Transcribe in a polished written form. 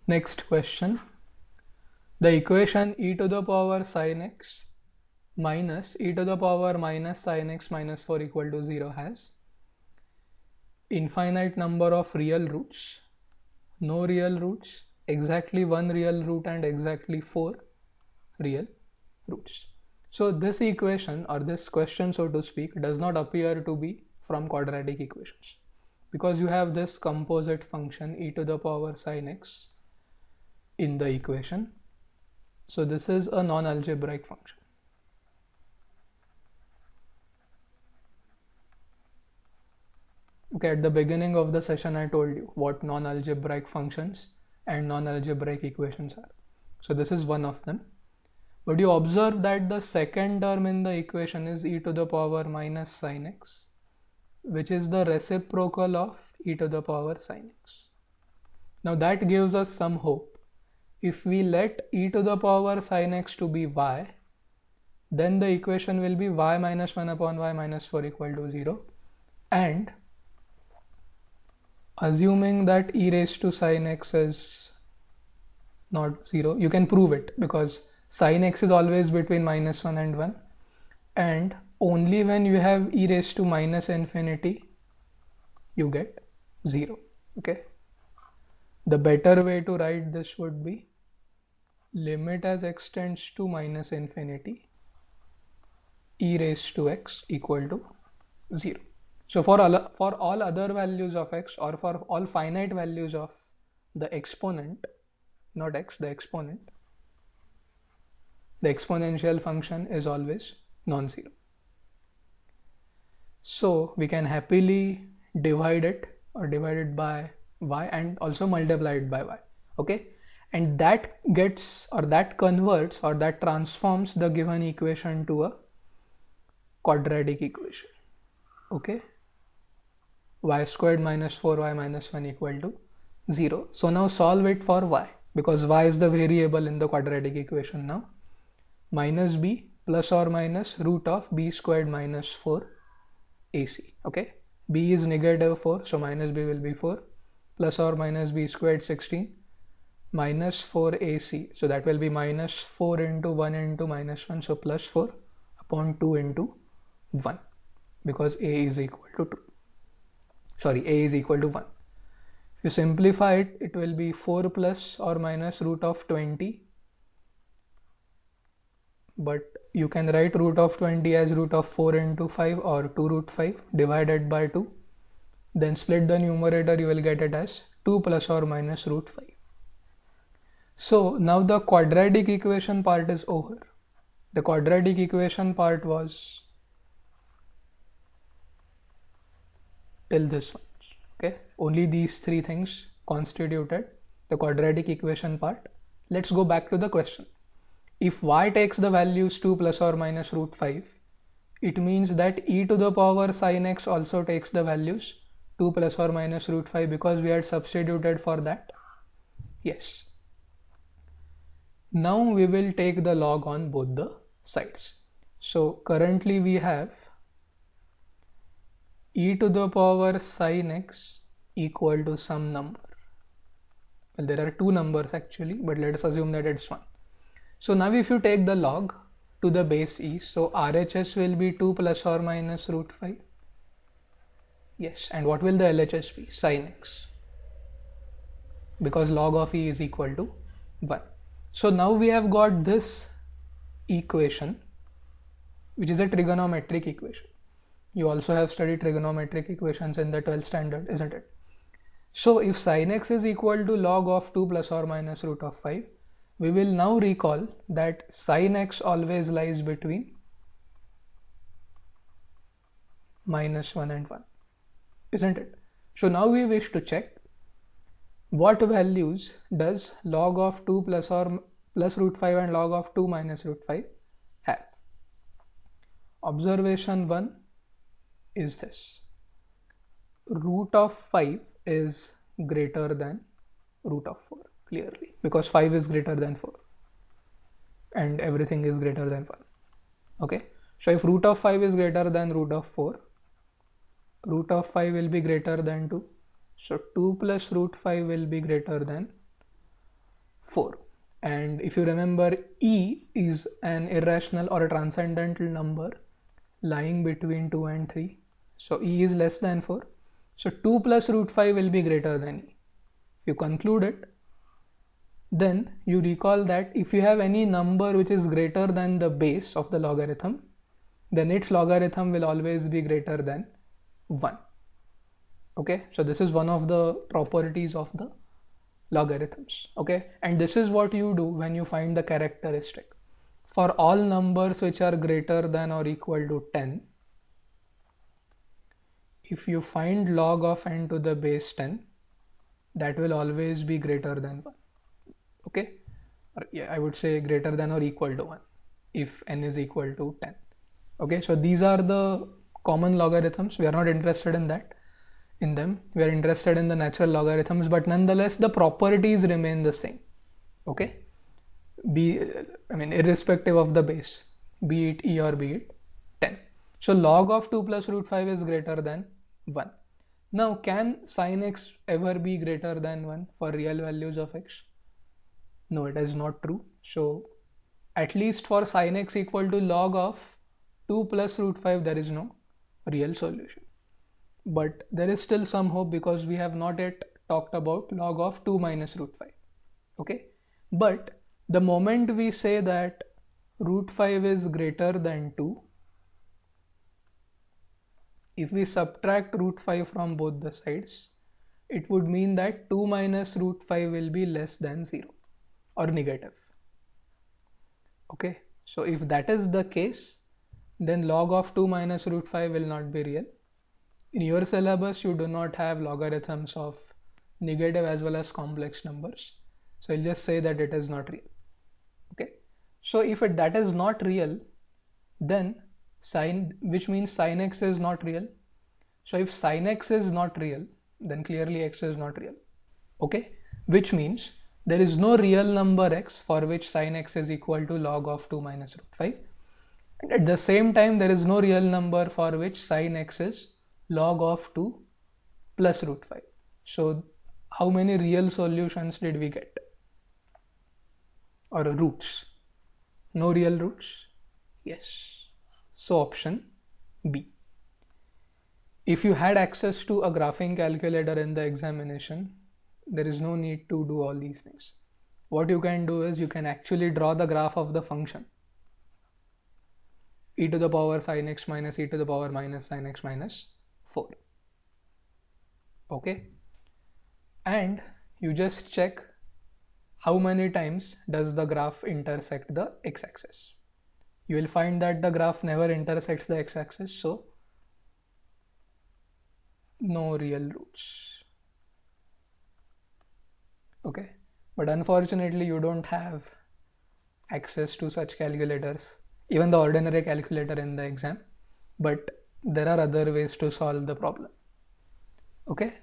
Next question. The equation e to the power sin x minus e to the power minus sin x minus 4 equal to 0 has infinite number of real roots, no real roots, exactly one real root and exactly 4 real roots. So this equation or this question, so to speak, does not appear to be from quadratic equations because you have this composite function e to the power sin x in the equation. So this is a non-algebraic function. Okay, at the beginning of the session I told you what non-algebraic functions and non-algebraic equations are. So this is one of them. But you observe that the second term in the equation is e to the power minus sin x, which is the reciprocal of e to the power sin x. Now that gives us some hope. If we let e to the power sin x to be y, then the equation will be y minus 1 upon y minus 4 equal to 0. And assuming that e raised to sin x is not 0, you can prove it because sin x is always between minus 1 and 1, and only when you have e raised to minus infinity you get 0. Okay, the better way to write this would be limit as x tends to minus infinity e raised to x equal to 0. So for all other values of x, or for all finite values of the exponent, not x, the exponent, the exponential function is always non-zero. So we can happily divide it or divide it by y and also multiply it by y. Okay, and that gets or that converts or that transforms the given equation to a quadratic equation. Okay, y squared minus 4y minus 1 equal to 0. So now solve it for y because y is the variable in the quadratic equation now. Minus b plus or minus root of b squared minus 4 ac. Okay, b is negative 4, so minus b will be 4, plus or minus b squared 16 minus 4 ac, so that will be minus 4 into 1 into minus 1, so plus 4 upon 2 into 1 because a is equal to 2. Sorry, a is equal to 1. If you simplify it, it will be 4 plus or minus root of 20, but you can write root of 20 as root of 4 into 5 or 2 root 5 divided by 2. Then split the numerator, you will get it as 2 plus or minus root 5. So now the quadratic equation part is over. The quadratic equation part was till this one. Okay, only these three things constituted the quadratic equation part. Let's go back to the question. If y takes the values 2 plus or minus root 5, it means that e to the power sin x also takes the values 2 plus or minus root 5 because we had substituted for that. Yes. Now we will take the log on both the sides. So currently we have e to the power sin x equal to some number. Well, there are two numbers actually, but let us assume that it's 1. So now if you take the log to the base e, so RHS will be 2 plus or minus root 5. Yes, and what will the LHS be? Sin x, because log of e is equal to 1. So now we have got this equation, which is a trigonometric equation. You also have studied trigonometric equations in the 12th standard, isn't it? So if sin x is equal to log of 2 plus or minus root of 5, we will now recall that sin x always lies between minus 1 and 1, isn't it? So now we wish to check what values does log of 2 plus root 5 and log of 2 minus root 5 have. Observation 1 is this: root of 5 is greater than root of 4, clearly, because 5 is greater than 4 and everything is greater than 1. Okay, so if root of 5 is greater than root of 4, root of 5 will be greater than 2, so 2 plus root 5 will be greater than 4. And if you remember, e is an irrational or a transcendental number lying between 2 and 3. So e is less than 4. So 2 plus root 5 will be greater than e. If you conclude it, then you recall that if you have any number which is greater than the base of the logarithm, then its logarithm will always be greater than 1. Okay, so this is one of the properties of the logarithms. Okay, and this is what you do when you find the characteristic. For all numbers which are greater than or equal to 10, if you find log of n to the base 10, that will always be greater than 1. Okay, or yeah, I would say greater than or equal to 1 if n is equal to 10. Okay, so these are the common logarithms. We are not interested in them. We are interested in the natural logarithms, but nonetheless the properties remain the same. Okay, irrespective of the base, be it e or be it 10. So log of 2 plus root 5 is greater than 1. Now, can sin x ever be greater than 1 for real values of x? No, it is not true. So at least for sin x equal to log of 2 plus root 5, there is no real solution. But there is still some hope because we have not yet talked about log of 2 minus root 5. Okay, but the moment we say that root 5 is greater than 2, if we subtract root 5 from both the sides, it would mean that 2 minus root 5 will be less than 0 or negative. Okay, so if that is the case, then log of 2 minus root 5 will not be real. In your syllabus, you do not have logarithms of negative as well as complex numbers. So I'll just say that it is not real. Okay, so if that is not real, then which means sin x is not real. So if sin x is not real, then clearly x is not real. Okay, which means there is no real number x for which sin x is equal to log of 2 minus root 5. And at the same time, there is no real number for which sin x is log of 2 plus root 5. So how many real solutions did we get? Or roots? No real roots? Yes. So option B. If you had access to a graphing calculator in the examination, there is no need to do all these things. What you can do is you can actually draw the graph of the function e to the power sin x minus e to the power minus sin x minus 4. Okay, and you just check how many times does the graph intersect the x-axis. You will find that the graph never intersects the x-axis, so no real roots. Okay, but unfortunately you don't have access to such calculators, even the ordinary calculator in the exam, but there are other ways to solve the problem. Okay,